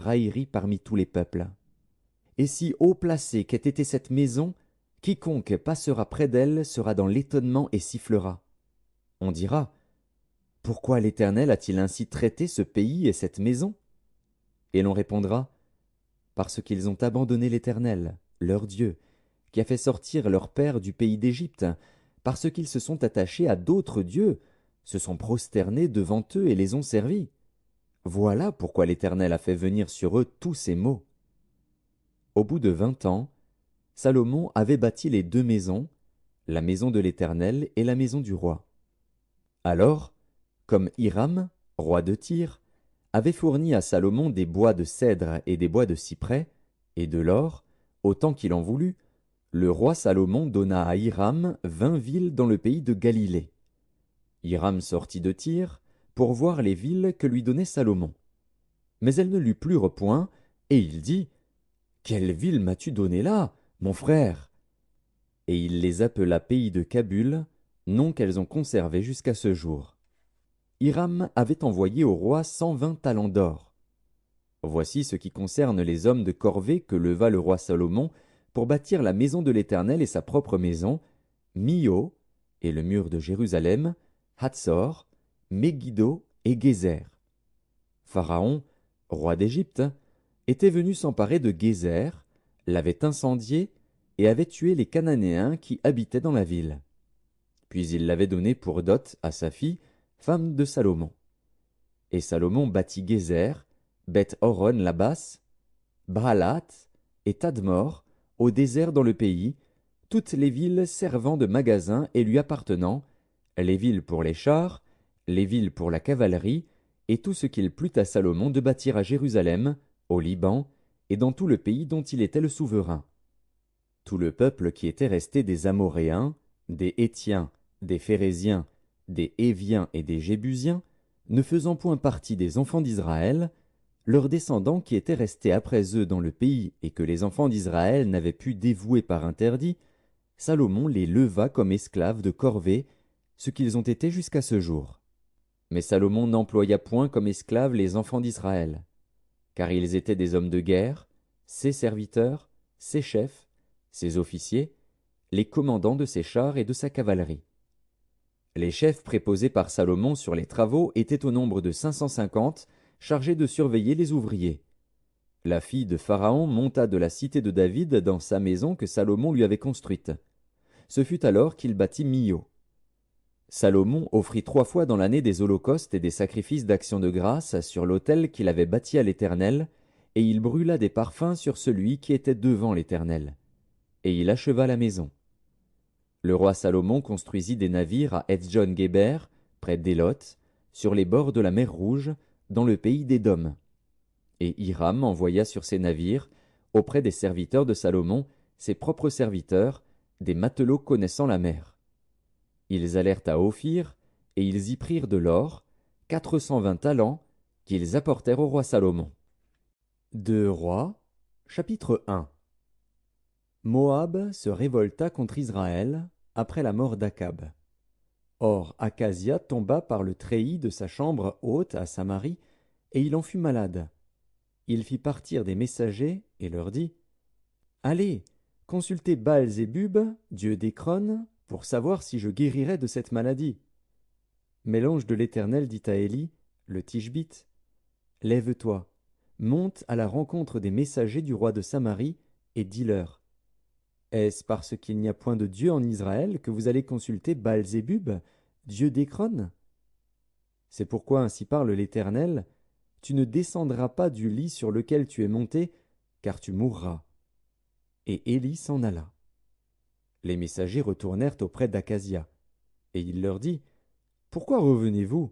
raillerie parmi tous les peuples. Et si haut placée qu'ait été cette maison, quiconque passera près d'elle sera dans l'étonnement et sifflera. On dira, pourquoi l'Éternel a-t-il ainsi traité ce pays et cette maison? Et l'on répondra, parce qu'ils ont abandonné l'Éternel, leur Dieu, qui a fait sortir leur père du pays d'Égypte, parce qu'ils se sont attachés à d'autres dieux, se sont prosternés devant eux et les ont servis. Voilà pourquoi l'Éternel a fait venir sur eux tous ces maux. Au bout de 20 ans, Salomon avait bâti les 2 maisons, la maison de l'Éternel et la maison du roi. Alors, comme Hiram, roi de Tyr, avait fourni à Salomon des bois de cèdre et des bois de cyprès, et de l'or, autant qu'il en voulut, le roi Salomon donna à Hiram 20 villes dans le pays de Galilée. Hiram sortit de Tyr pour voir les villes que lui donnait Salomon. Mais elles ne lui plurent point, et il dit, « Quelle ville m'as-tu donnée là, mon frère ?» Et il les appela pays de Kabul, nom qu'elles ont conservé jusqu'à ce jour. Hiram avait envoyé au roi 120 talents d'or. Voici ce qui concerne les hommes de corvée que leva le roi Salomon pour bâtir la maison de l'Éternel et sa propre maison, Mio, et le mur de Jérusalem, Hatzor, Megiddo et Gézer. Pharaon, roi d'Égypte, était venu s'emparer de Gézer, l'avait incendié et avait tué les Cananéens qui habitaient dans la ville. Puis il l'avait donnée pour dot à sa fille, femme de Salomon. Et Salomon bâtit Gézer, Beth-Horon la basse, Baalat et Tadmor, au désert dans le pays, toutes les villes servant de magasins et lui appartenant, les villes pour les chars, les villes pour la cavalerie, et tout ce qu'il plut à Salomon de bâtir à Jérusalem, au Liban, et dans tout le pays dont il était le souverain. Tout le peuple qui était resté des Amoréens, des Hétiens, des Phéréziens, des Héviens et des Jébusiens, ne faisant point partie des enfants d'Israël, leurs descendants qui étaient restés après eux dans le pays et que les enfants d'Israël n'avaient pu dévouer par interdit, Salomon les leva comme esclaves de corvée, ce qu'ils ont été jusqu'à ce jour. Mais Salomon n'employa point comme esclaves les enfants d'Israël, car ils étaient des hommes de guerre, ses serviteurs, ses chefs, ses officiers, les commandants de ses chars et de sa cavalerie. Les chefs préposés par Salomon sur les travaux étaient au nombre de 550, chargés de surveiller les ouvriers. La fille de Pharaon monta de la cité de David dans sa maison que Salomon lui avait construite. Ce fut alors qu'il bâtit Mio. Salomon offrit 3 fois dans l'année des holocaustes et des sacrifices d'action de grâce sur l'autel qu'il avait bâti à l'Éternel, et il brûla des parfums sur celui qui était devant l'Éternel. Et il acheva la maison. Le roi Salomon construisit des navires à Etzjon-Guéber, près d'Élot, sur les bords de la mer Rouge, dans le pays d'Édom. Et Hiram envoya sur ces navires, auprès des serviteurs de Salomon, ses propres serviteurs, des matelots connaissant la mer. Ils allèrent à Ophir, et ils y prirent de l'or, 420 talents, qu'ils apportèrent au roi Salomon. 2 Rois, chapitre 1. Moab se révolta contre Israël après la mort d'Akab. Or Akazia tomba par le treillis de sa chambre haute à Samarie, et il en fut malade. Il fit partir des messagers et leur dit, « Allez, consultez Baal-Zébub, dieu d'Écron, pour savoir si je guérirai de cette maladie. » Mais l'ange de l'Éternel dit à Élie, le Tishbite, « Lève-toi, monte à la rencontre des messagers du roi de Samarie, et dis-leur, « Est-ce parce qu'il n'y a point de Dieu en Israël que vous allez consulter Baal-Zébub, dieu d'Écron? C'est pourquoi ainsi parle l'Éternel, tu ne descendras pas du lit sur lequel tu es monté, car tu mourras. » Et Élie s'en alla. Les messagers retournèrent auprès d'Akazia, et il leur dit, « Pourquoi revenez-vous »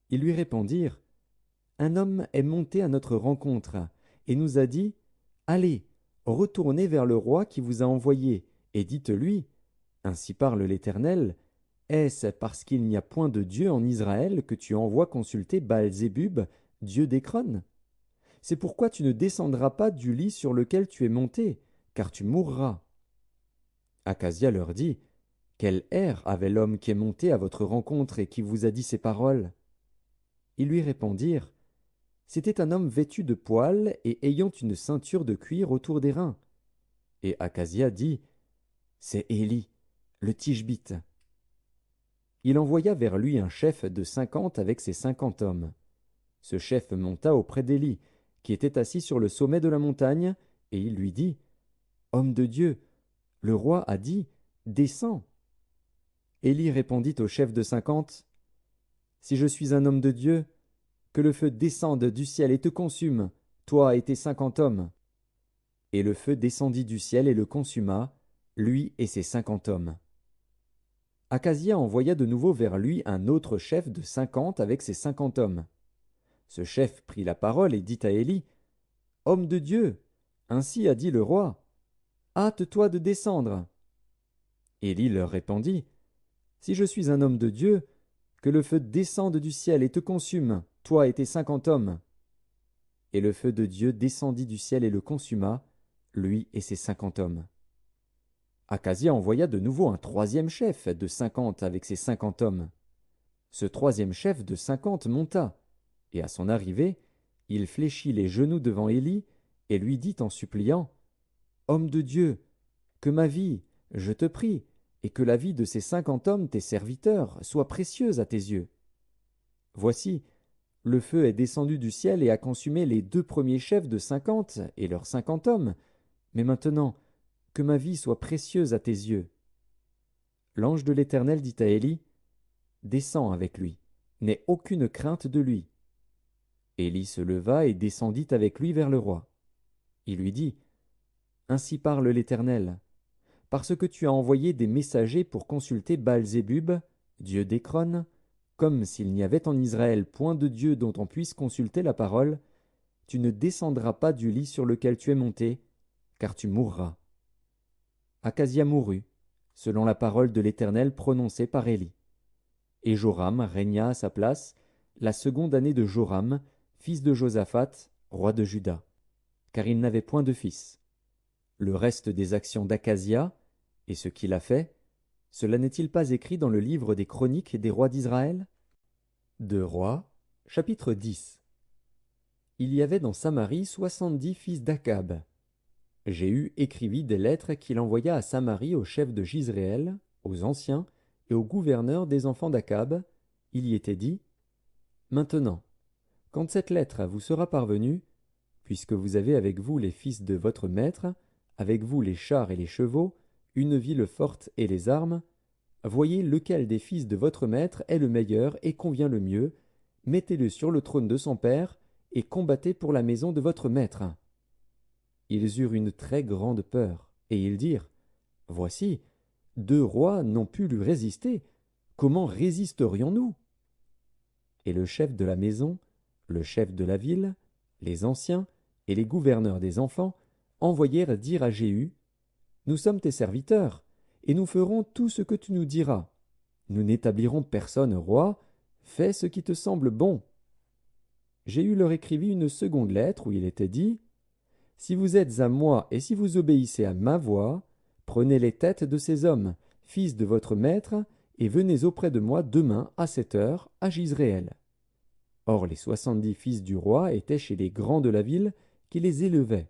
Ils lui répondirent, « Un homme est monté à notre rencontre, et nous a dit, « Allez, retournez vers le roi qui vous a envoyé, et dites-lui, « Ainsi parle l'Éternel, est-ce parce qu'il n'y a point de Dieu en Israël que tu envoies consulter Baal-Zébub, dieu d'Écron? C'est pourquoi tu ne descendras pas du lit sur lequel tu es monté, car tu mourras. » Akazia leur dit, « Quel air avait l'homme qui est monté à votre rencontre et qui vous a dit ces paroles ?» Ils lui répondirent, C'était un homme vêtu de poils et ayant une ceinture de cuir autour des reins. Et Akazia dit, c'est Élie, le Tishbite. Il envoya vers lui un chef de 50 avec ses 50 hommes. Ce chef monta auprès d'Élie, qui était assis sur le sommet de la montagne, et il lui dit, Homme de Dieu, le roi a dit, descends. Élie répondit au chef de 50, Si je suis un homme de Dieu, que le feu descende du ciel et te consume, toi et tes 50 hommes. Et le feu descendit du ciel et le consuma, lui et ses 50 hommes. Akazia envoya de nouveau vers lui un autre chef de 50 avec ses 50 hommes. Ce chef prit la parole et dit à Élie, Homme de Dieu, ainsi a dit le roi, hâte-toi de descendre. Élie leur répondit, Si je suis un homme de Dieu, que le feu descende du ciel et te consume, toi et tes 50 hommes. Et le feu de Dieu descendit du ciel et le consuma, lui et ses 50 hommes. Akazia envoya de nouveau un troisième chef de 50 avec ses 50 hommes. Ce troisième chef de 50 monta, et à son arrivée, il fléchit les genoux devant Élie et lui dit en suppliant, Homme de Dieu, que ma vie, je te prie, et que la vie de ces 50 hommes, tes serviteurs, soit précieuse à tes yeux. Voici, le feu est descendu du ciel et a consumé les 2 premiers chefs de 50 et leurs 50 hommes, mais maintenant, que ma vie soit précieuse à tes yeux. L'ange de l'Éternel dit à Élie, Descends avec lui, n'aie aucune crainte de lui. Élie se leva et descendit avec lui vers le roi. Il lui dit, Ainsi parle l'Éternel, parce que tu as envoyé des messagers pour consulter Baal-Zébub, dieu d'Écron, comme s'il n'y avait en Israël point de Dieu dont on puisse consulter la parole, tu ne descendras pas du lit sur lequel tu es monté, car tu mourras. Akazia mourut, selon la parole de l'Éternel prononcée par Élie. Et Joram régna à sa place la seconde année de Joram, fils de Josaphat, roi de Juda, car il n'avait point de fils. Le reste des actions d'Akazia, et ce qu'il a fait, cela n'est-il pas écrit dans le livre des chroniques des rois d'Israël? 2 Rois, chapitre 10. Il y avait dans Samarie 70 fils d'Akab. Jéhu écrivit des lettres qu'il envoya à Samarie aux chefs de Jizréel, aux anciens et aux gouverneurs des enfants d'Akab. Il y était dit, Maintenant, quand cette lettre vous sera parvenue, puisque vous avez avec vous les fils de votre maître, avec vous les chars et les chevaux, une ville forte et les armes, voyez lequel des fils de votre maître est le meilleur et convient le mieux, mettez-le sur le trône de son père, et combattez pour la maison de votre maître. Ils eurent une très grande peur, et ils dirent, Voici, 2 rois n'ont pu lui résister, comment résisterions-nous? Et le chef de la maison, le chef de la ville, les anciens et les gouverneurs des enfants envoyèrent dire à Jéhu, Nous sommes tes serviteurs, et nous ferons tout ce que tu nous diras. Nous n'établirons personne roi, fais ce qui te semble bon. Jéhu leur écrivit une seconde lettre où il était dit, Si vous êtes à moi et si vous obéissez à ma voix, prenez les têtes de ces hommes, fils de votre maître, et venez auprès de moi demain à 7 heures à Jizréel. Or les 70 fils du roi étaient chez les grands de la ville qui les élevaient.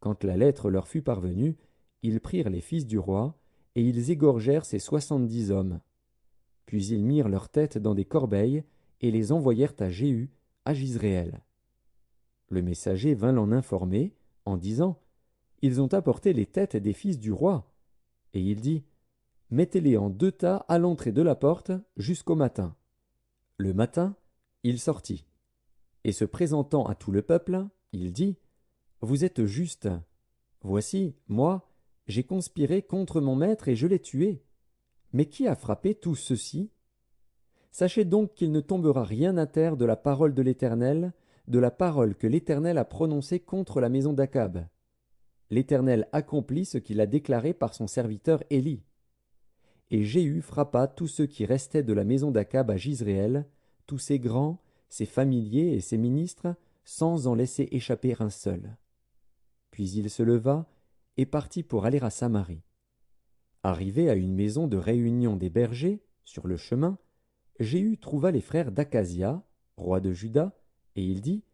Quand la lettre leur fut parvenue, ils prirent les fils du roi, et ils égorgèrent ces 70 hommes. Puis ils mirent leurs têtes dans des corbeilles, et les envoyèrent à Jéhu, à Jizréel. Le messager vint l'en informer, en disant, Ils ont apporté les têtes des fils du roi. Et il dit, Mettez-les en 2 tas à l'entrée de la porte jusqu'au matin. Le matin, il sortit. Et se présentant à tout le peuple, il dit, Vous êtes justes. Voici, moi, j'ai conspiré contre mon maître et je l'ai tué. Mais qui a frappé tout ceci? Sachez donc qu'il ne tombera rien à terre de la parole de l'Éternel, de la parole que l'Éternel a prononcée contre la maison d'Akab. L'Éternel accomplit ce qu'il a déclaré par son serviteur Élie. Et Jéhu frappa tous ceux qui restaient de la maison d'Akab à Jizréel, tous ses grands, ses familiers et ses ministres, sans en laisser échapper un seul. Puis il se leva et partit pour aller à Samarie. Arrivé à une maison de réunion des bergers, sur le chemin, Jéhu trouva les frères d'Akazia, roi de Juda, et il dit,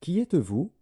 Qui êtes-vous?